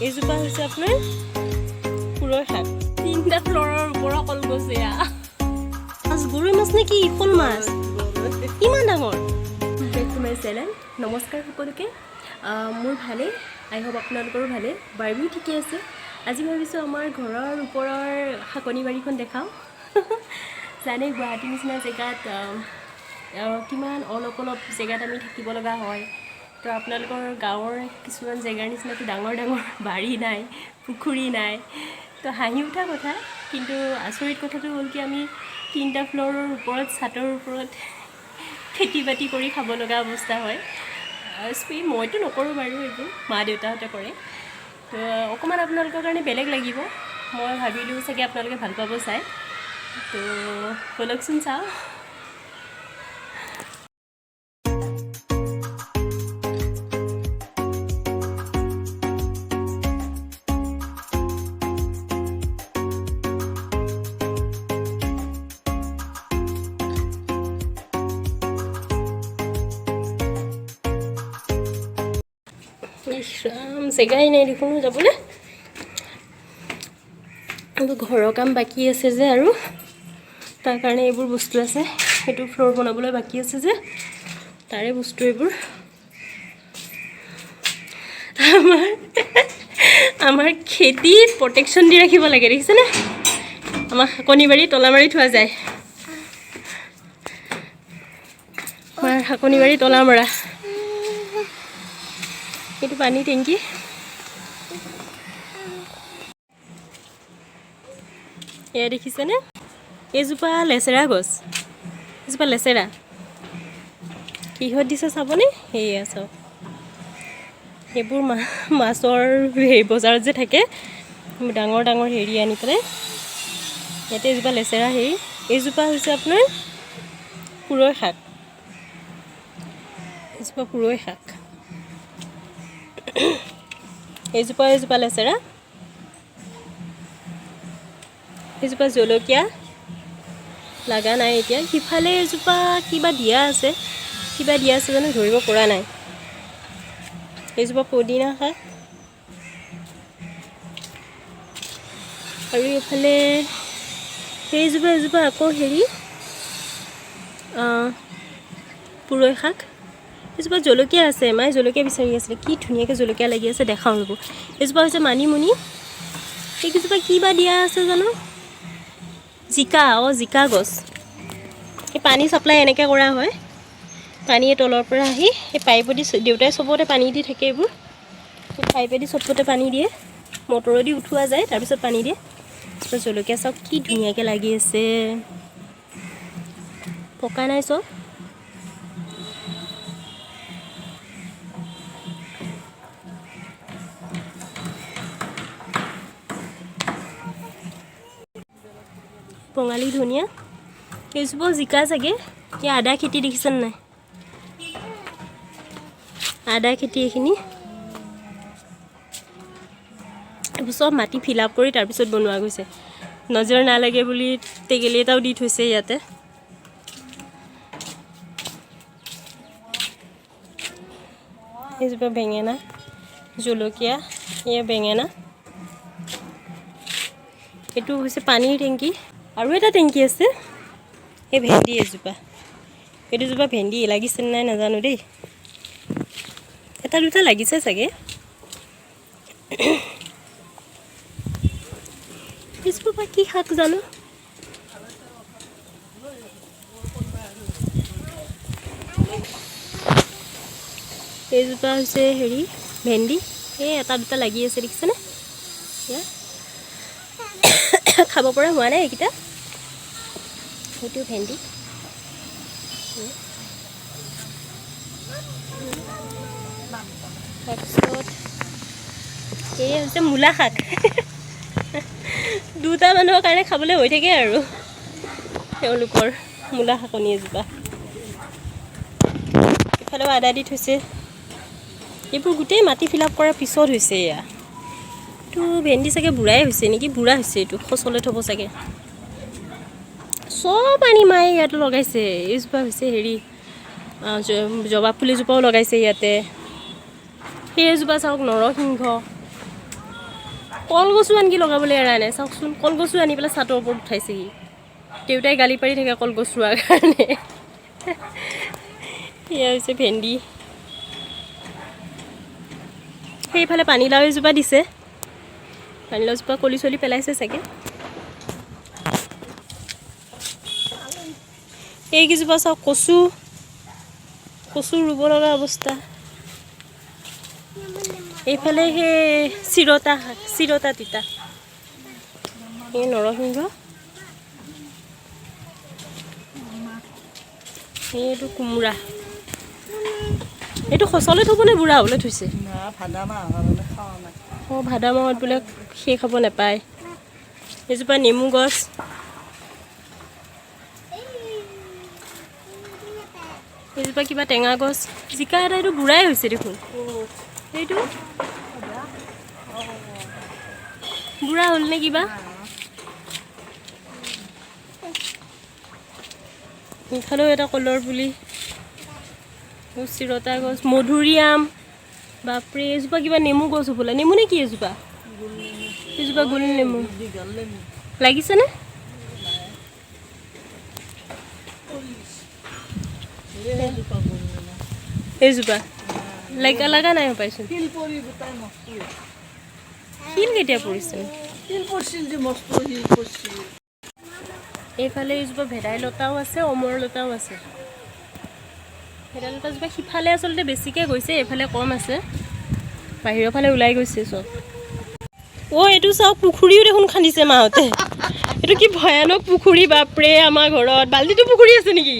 এইজোপা হৈছে আপোনাৰ পুৰৈ শাক। 3টা ফ্ল'ৰৰ ওপৰৰ কলগছ এয়া। মাছ গৰৈ মাছ নে কি? শ'ল মাছ ইমান ডাঙৰ। Back to my channel. নমস্কাৰ সকলোকে। মোৰ ভালেই, আই হোপ আপোনালোকৰো ভালেই, বাৰীও ঠিকে আছে। আজি ভাবিছোঁ আমাৰ ঘৰৰ ওপৰৰ শাকনি বাৰীখন দেখাওঁ। জানেই গুৱাহাটীৰ নিচিনা জেগাত কিমান অলপ অলপ জেগাত আমি থাকিব লগা হয়। তো আপোনালোকৰ গাঁৱৰ কিছুমান জেগাৰ নিচিনাটো ডাঙৰ ডাঙৰ বাৰী নাই, পুখুৰী নাই। তো হাঁহি উঠা কথা, কিন্তু আচৰিত কথাটো হ'ল কি আমি 3টা ফ্ল'ৰৰ ওপৰত ছাদৰ ওপৰত খেতি বাতি কৰি খাব লগা অৱস্থা হয়। মইতো নকৰোঁ বাৰু, এইবোৰ মা দেউতাহঁতে কৰে। তো অকণমান আপোনালোকৰ কাৰণে বেলেগ লাগিব। মই ভাবিলোঁ চাগে আপোনালোকে ভাল পাব চাই। তো ব'লকচোন চাওঁ। জেগাই নাই দেখোন যাবলৈ। ঘৰৰ কাম বাকী আছে যে, আৰু তাৰ কাৰণে এইবোৰ বস্তু আছে। সেইটো ফ্ল'ৰ বনাবলৈ বাকী আছে যে, তাৰে বস্তু এইবোৰ। আমাৰ খেতি প্ৰটেকশ্যন দি ৰাখিব লাগে, দেখিছেনে? আমাৰ শাকনি বাৰী তলা মাৰি থোৱা যায়। আমাৰ শাকনি বাৰী তলা মৰা। এইটো পানী টেংকি। এয়া দেখিছেনে? এইজোপা লেচেৰা গছ, এইজোপা লেচেৰা কিহত দিছে চাবনে? সেয়া চাওক, সেইবোৰ মাছৰ বজাৰত যে থাকে, ডাঙৰ ডাঙৰ হেৰি আনি পেলাই ইয়াতে এজোপা লেচেৰা হেৰি। এইজোপা হৈছে আপোনাৰ পুৰৈ শাক। এইজোপা পুৰৈ শাক, এইজোপা লেচেৰা, এইজোপা জলকীয়া লগা নাই এতিয়া। সিফালে এজোপা কিবা দিয়া আছে, জানো ধৰিব পৰা নাই। এইজোপা পদিনা শাক, আৰু এইফালে এজোপা আকৌ হেৰি পুৰৈ শাক। এইজোপা জলকীয়া আছে, মায়ে জলকীয়া বিচাৰি আছিলে। কি ধুনীয়াকৈ জলকীয়া লাগি আছে, দেখাওঁ ৰ'ব। এইজোপা হৈছে মানিমুনি। এইকেইজোপা কি বা দিয়া আছে জানো? জিকা গছ। এই পানী চাপ্লাই এনেকৈ কৰা হয়। পানীয়ে তলৰ পৰা আহি এই পাইপেদি, দেউতাই চবতে পানী দি থাকে। এইবোৰ পাইপেদি চবতে পানী দিয়ে, মটৰেদি উঠোৱা যায়, তাৰপিছত পানী দিয়ে। জলকীয়া চাওক কি ধুনীয়াকৈ লাগি আছে, পকা নাই চব। বঙালী ধনিয়া। এইজোপা জিকা চাগে। এই আদা খেতি দেখিছেনে নাই? আদা খেতি এইখিনি। এইবোৰ চব মাটি ফিল আপ কৰি তাৰপিছত বনোৱা গৈছে। নজৰ নালাগে বুলি টেকেলি এটাও দি থৈছে ইয়াতে। এইজোপা বেঙেনা, জলকীয়া, এয়া বেঙেনা। এইটো হৈছে পানীৰ টেংকি। আৰু এটা টেংকি আছে। এই ভেন্দি এজোপা, এই দুজোপা ভেন্দি লাগিছেনে নাই নাজানো দেই, এটা দুটা লাগিছে চাগে। এইজোপা কি শাক জানো? এইজোপা হৈছে হেৰি ভেন্দি। এই এটা দুটা লাগি আছে, দেখিছেনে? খাব পৰা হোৱা নাই এইকেইটা। সেইটো ভেন্দি। তাৰপিছত এই হৈছে মূলা শাক। দুটা মানুহৰ কাৰণে খাবলৈ হৈ থাকে আৰু তেওঁলোকৰ মূলা শাকনি এজোপা। ইফালেও আদা দি থৈছে। এইবোৰ গোটেই মাটি ফিল আপ কৰাৰ পিছত হৈছে। এয়া এইটো ভেন্দি চাগে বুঢ়াই হৈছে নেকি? বুঢ়া হৈছে, এইটো খচলৈ থ'ব চাগে। চব আনি মায়ে ইয়াত লগাইছে। এইজোপা হৈছে হেৰি জবা ফুল এজোপাও লগাইছে ইয়াতে। সেইজোপা চাওক নৰসিংহ। কলগছো আনকি লগাবলৈ এৰা নাই চাওকচোন কলগছো আনি পেলাই ছাতৰ ওপৰত উঠাইছেহি দেউতাই গালি পাৰি থাকে কলগছ ৰোৱাৰ কাৰণে এয়া হৈছে ভেন্দি সেইফালে পানীলাও এজোপা দিছে পানীলাওজোপা কলি চলি পেলাইছে চাগে এইকেইজোপা চাওক কচু কচু ৰুব লগা অৱস্থা এইফালে সেই চিৰতা তিতা এই নৰসিংহ এইটো কোমোৰা এইটো সঁচলৈ থ'বনে বুঢ়া হ'বলৈ থৈছে অঁ ভাদ মাহত বোলে সেই খাব নাপায় এইজোপা নেমু গছ এইজোপা কিবা টেঙা গছ জিকা এটা এইটো বুঢ়াই হৈছে দেখোন এইটো বুঢ়া হ'ল নে কিবা ইফালেও এটা কলৰ পুলি চিৰতা গছ মধুৰিআম বাপৰে এইজোপা কিবা নেমু গছ হ'বলা নেমু নে কি এইজোপা এইজোপা গোল নেমু লাগিছেনে এইজোপা লাগা নাই পাইছোন শিল কেতিয়া পৰিছে এইফালে এইজোপা ভেদাইলতাও আছে অমৰলতাও আছে ভেদাইলতাজোপা সিফালে আচলতে বেছিকৈ গৈছে এইফালে কম আছে বাহিৰৰ ফালে ওলাই গৈছে চব অ' এইটো চাওক পুখুৰীও দেখোন খান্দিছে মাহঁতে এইটো কি ভয়ানক পুখুৰী বাপৰে আমাৰ ঘৰত বাল্টিটো পুখুৰী আছে নেকি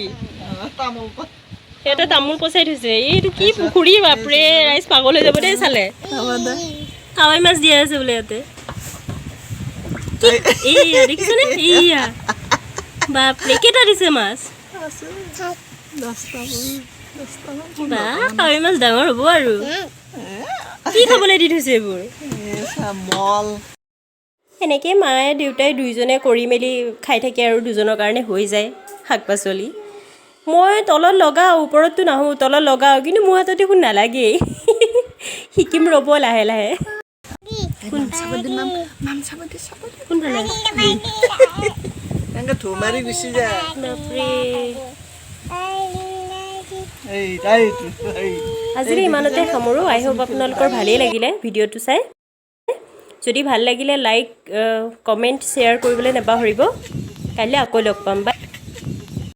এটা তামোল পচাই থৈছে এইটো কি পুখুৰী বাপৰে ৰাইজ পাগল হৈ যাব দেই চালে কাৱৈ মাছ দিয়া আছে বোলে ইয়াতে এইয়া দেখিছেনে এইয়া বাপৰে কেইটা দিছে মাছ বা কাৱৈ মাছ ডাঙৰ হ'ব আৰু কি খাবলৈ দি থৈছে এইবোৰ এনেকৈ মায়ে দেউতাই দুইজনে কৰি মেলি খাই থাকে আৰু দুজনৰ কাৰণে হৈ যায় শাক পাচলি মই তলত লগাওঁ ওপৰততো নাহোঁ তলত লগাওঁ কিন্তু মোৰ হাতত দেখোন নালাগেই শিকিম ৰ'ব লাহে লাহে আজিলৈ ইমানতে সামৰোঁ আই হোপ আপোনালোকৰ ভালেই লাগিলে ভিডিঅ'টো চাই যদি ভাল লাগিলে লাইক কমেণ্ট শ্বেয়াৰ কৰিবলৈ নাপাহৰিব কাইলৈ আকৌ লগ পাম বাই